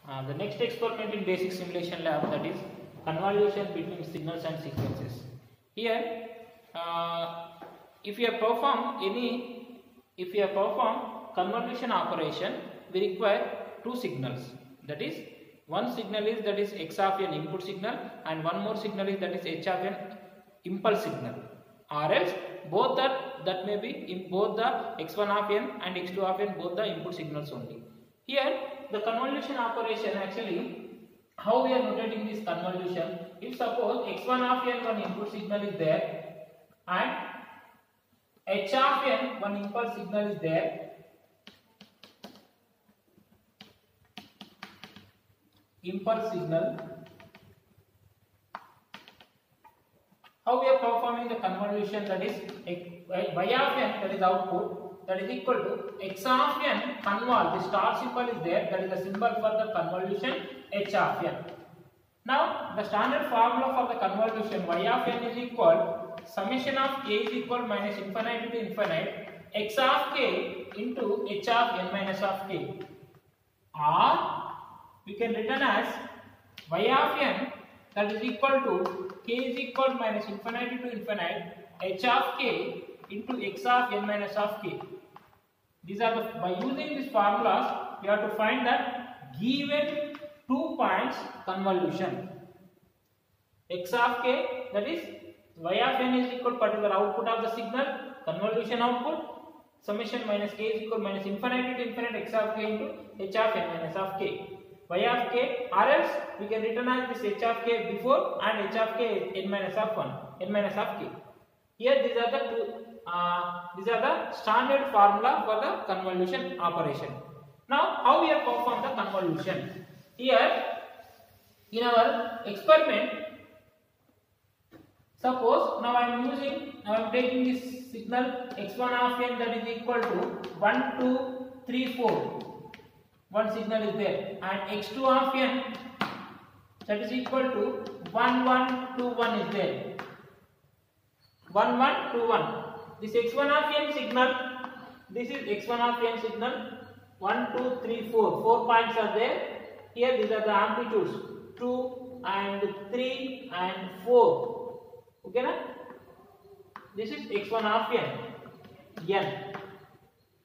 The next experiment in basic simulation lab, that is convolution between signals and sequences. Here, if you perform convolution operation, we require two signals. That is, one signal is x of n input signal, and one more signal is h of n impulse signal, or else both that may be in both the x1 of n and x2 of n, both the input signals only. Here the convolution operation, actually how we are notating this convolution, if suppose x1 of n one input signal is there and h of n one impulse signal is there, impulse signal, how we are performing the convolution, that is y of n, that is output, that is equal to x of n convol, the star symbol is there, that is the symbol for the convolution, h of n. Now the standard formula for the convolution, y of n is equal summation of k is equal minus infinite to infinite x of k into h of n minus of k, or we can written as y of n, that is equal to k is equal minus infinity to infinite h of k into x of n minus of k. These are the, by using these formulas we have to find that given 2 points convolution, x of k, that is y of n is equal particular output of the signal, convolution output, summation minus k is equal minus infinity to infinite x of k into h of n minus of k, y of k, or else we can written as this h of k before and h of k n minus of 1, n minus of k. Here these are the two, these are the standard formula for the convolution operation. Now how we have performed the convolution? Here in our experiment, suppose now I am taking this signal x1 of n, that is equal to 1 2 3 4. One signal is there, and x2 of n, that is equal to 1 1 2 1 is there, 1 1 2 1. This x1 of n signal, this is x1 of n signal, 1 2 3 4, 4 points are there. Here these are the amplitudes 2 and 3 and 4. Okay na? This is x1 of n.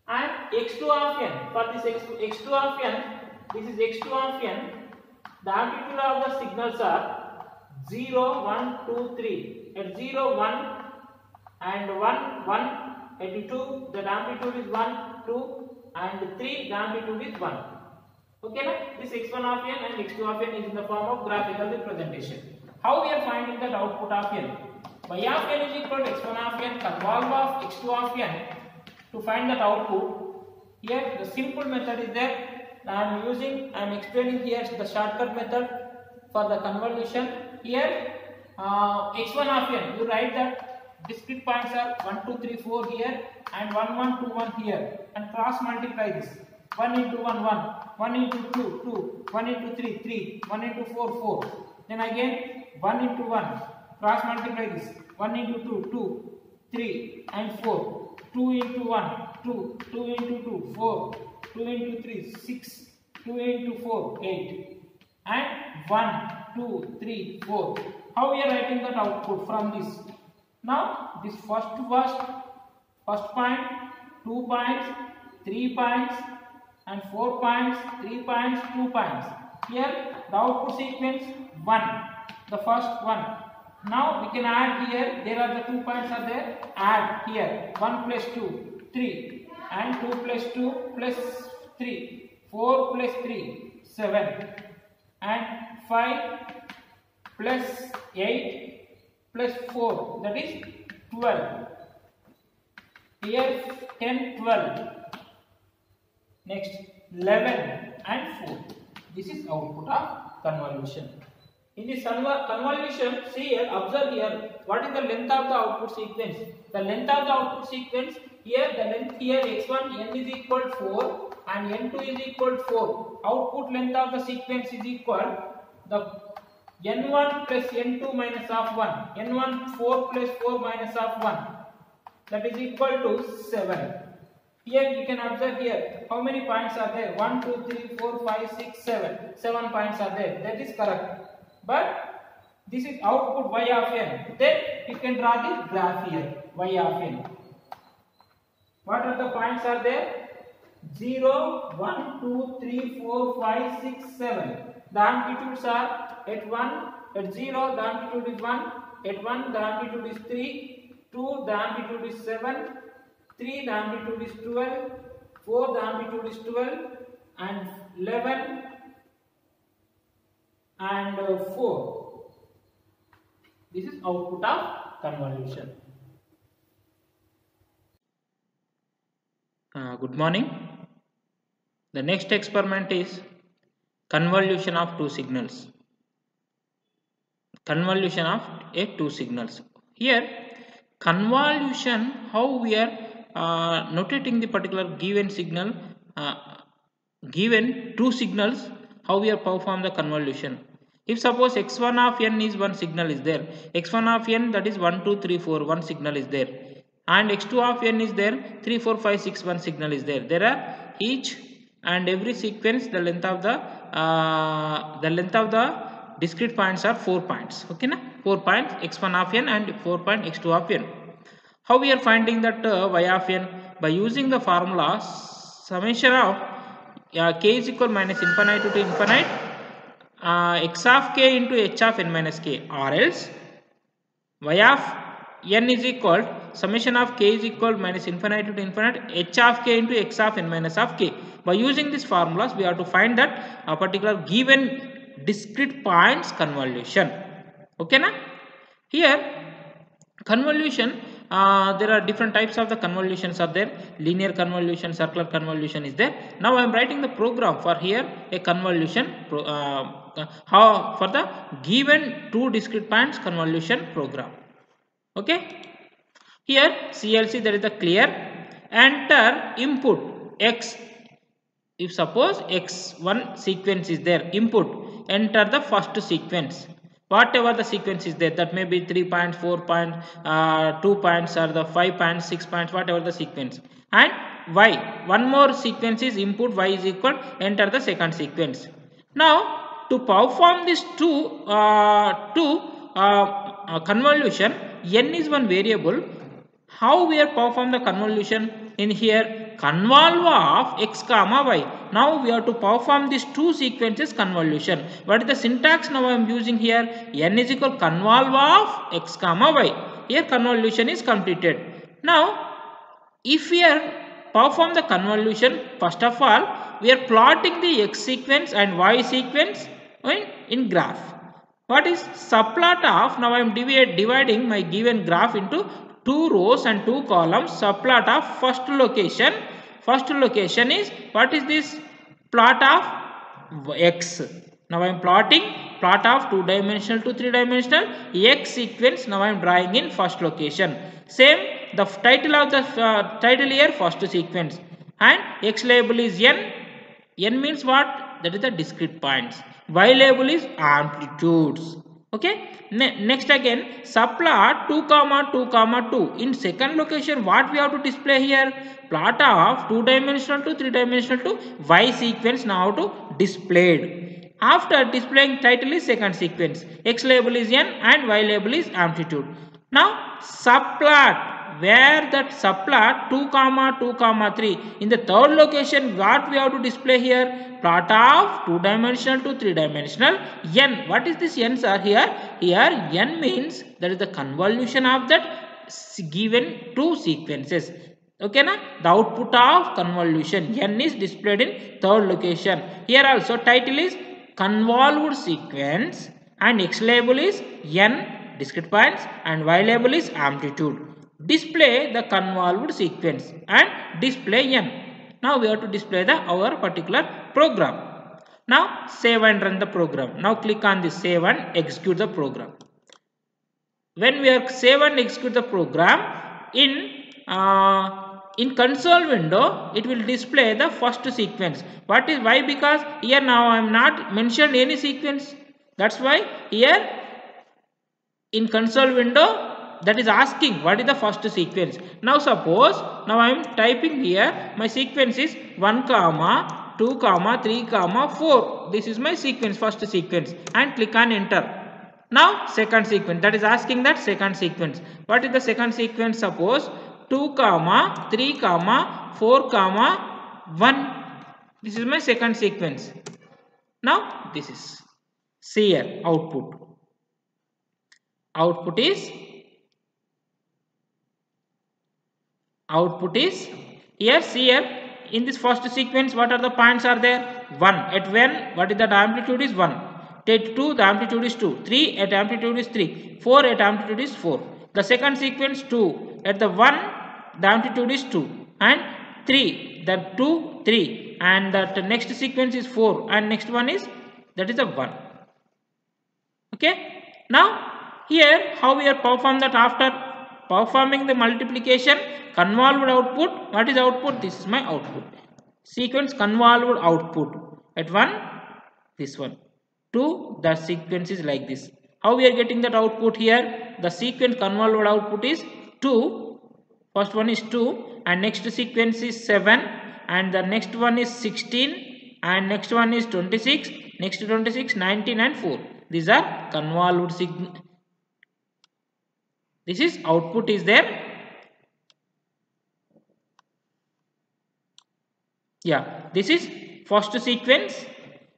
And x2 of n, for this x2 of n, this is x2 of n, the amplitude of the signals are 0 1 2 3. At 0 1 and 1 1, at 2 the amplitude is 1 2 and 3 the amplitude is 1. Okay na? This x1 of n and x2 of n is in the form of graphical representation. How we are finding that output of n? Y of n is equal to x1 of n convolve of x2 of n. To find that output, here the simple method is there. I am explaining here the shortcut method for the convolution. Here x1 of n, you write that discrete points are 1 2 3 4 here and 1 1 2 1 here, and cross multiply this. 1 into 1 1, 1 into 2 2, 1 into 3 3, 1 into 4 4. Then again 1 into 1, cross multiply this. 1 into 2 2, 3 and 4. 2 into 1 2, 2 into 2 4, 2 into 3 6, 2 into 4 8, and 1 2 3 4. How we are writing that output from this? Now this first point, 2 points, 3 points and 4 points, 3 points, 2 points. Here the output sequence 1, the first one. Now we can add here, there are the 2 points are there, add here 1 plus 2 3 and 2 plus 2 plus 3, 4 plus 3 7 and 5 plus 8 plus 4, that is 12. Here 10 12, next 11 and 4. This is output of convolution. In this convolution, see here, observe here, what is the length of the output sequence? The length of the output sequence, here the length here x1 n is equal 4 and n2 is equal 4. Output length of the sequence is equal the n1 plus n2 minus of 1, n1 4 plus 4 minus of 1, that is equal to 7. Here you can observe here how many points are there. 1, 2, 3, 4, 5, 6, 7. 7 points are there. That is correct. But this is output y of n. Then you can draw the graph here y of n. What are the points are there? 0, 1, 2, 3, 4, 5, 6, 7. The amplitudes are at 1, at 0 the amplitude is 1, at 1 the amplitude is 3, 2 the amplitude is 7, 3 the amplitude is 12, 4 the amplitude is 12, and 11 and 4. This is output of convolution. Good morning. The next experiment is convolution of two signals. Convolution of two signals. Here, convolution, how we are notating the particular given signal, given two signals, how we are perform the convolution. If suppose x1 of n is one signal is there, x1 of n, that is 1, 2, 3, 4, one signal is there, and x2 of n is there, 3, 4, 5, 6, one signal is there. There are each and every sequence, the length of the discrete points are 4 points. Okay, na? 4 points x1 of n and 4 point x2 of n. How we are finding that y of n? By using the formula summation of k is equal minus infinite to infinite x of k into h of n minus k, or else y of n is equal summation of k is equal minus infinite to infinite h of k into x of n minus of k. By using these formulas, we have to find that a particular given discrete points convolution. Okay, na? Here convolution, there are different types of the convolutions are there. Linear convolution, circular convolution is there. Now I am writing the program for here a convolution how for the given two discrete points convolution program. Okay, here CLC, there is the clear, enter input x. If suppose x1 sequence is there, input, enter the first sequence, whatever the sequence is there, that may be 3 points, 4 points, 2 points, or the 5 points, 6 points, whatever the sequence, and y, one more sequence is input, y is equal, enter the second sequence. Now to perform this convolution, n is one variable. How we are perform the convolution? In here, convolve of x comma y. Now we have to perform these two sequences convolution. What is the syntax now I am using here? N is equal convolve of x comma y. Here convolution is completed. Now if we are perform the convolution, first of all we are plotting the x sequence and y sequence in graph. What is subplot of? Now I am dividing my given graph into 2 rows and 2 columns. Subplot of first location. First location is, what is this? Plot of x. Now I am plotting plot of 2-dimensional to 3-dimensional x sequence. Now I am drawing in first location. Same, the title of the title here, first sequence, and x label is n. N means what? That is the discrete points. Y label is amplitudes. Okay. Next again, subplot 2 comma 2 comma 2. In second location, what we have to display here? Plot of 2-dimensional to 3-dimensional to y sequence now to displayed. After displaying title is second sequence. X label is n and y label is amplitude. Now subplot, where that subplot 2 comma 2 comma 3. In the third location, what we have to display here? Plot of 2-dimensional to 3-dimensional n. What is this n, sir? Here n means that is the convolution of that given two sequences. Okay, na? The output of convolution n is displayed in third location. Here also title is convolved sequence and x label is n discrete points and y label is amplitude. Display the convolved sequence and display n. Now we have to display our particular program. Now save and run the program. Now click on this save and execute the program. When we are save and execute the program, in console window it will display the first sequence. What is why? Because here now I am not mentioned any sequence. That's why here in console window that is asking what is the first sequence. Now suppose now I am typing here my sequence is 1 comma 2 comma 3 comma 4. This is my sequence, first sequence, and click on enter. Now second sequence, that is asking that second sequence. What is the second sequence? Suppose 2 comma 3 comma 4 comma 1. This is my second sequence. Now this is, see here output. Output is here. See here in this first sequence what are the points are there? 1 at when, what is that amplitude is 1. At 2 the amplitude is 2. 3 at amplitude is 3. 4 at amplitude is 4. The second sequence 2 at the 1 the amplitude is 2 and 3 the 2 3 and that next sequence is 4 and next one is that is a 1. Okay. Now here how we are perform that after performing the multiplication convolved output. What is output? This is my output. Sequence convolved output at 1 this one. 2 the sequence is like this. How we are getting that output here? The sequence convolved output is 2. First one is 2 and next sequence is 7 and the next one is 16 and next one is 26, next 26, 19 and 4. These are convolved signal. This is output is there. Yeah, this is first sequence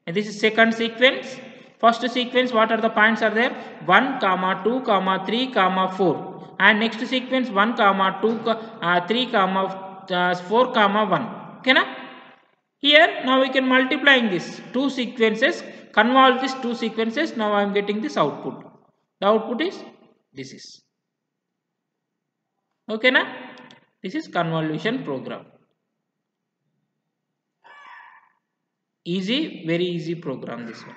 and this is second sequence. First sequence what are the points are there? 1 comma 2 comma 3 comma 4 and next sequence 1 comma 2 3 comma 4 comma 1. Okay na? Here now we can multiplying this two sequences, convolve these two sequences. Now I am getting this output. The output is this is. Okay na? This is convolution program. Easy, very easy program this one.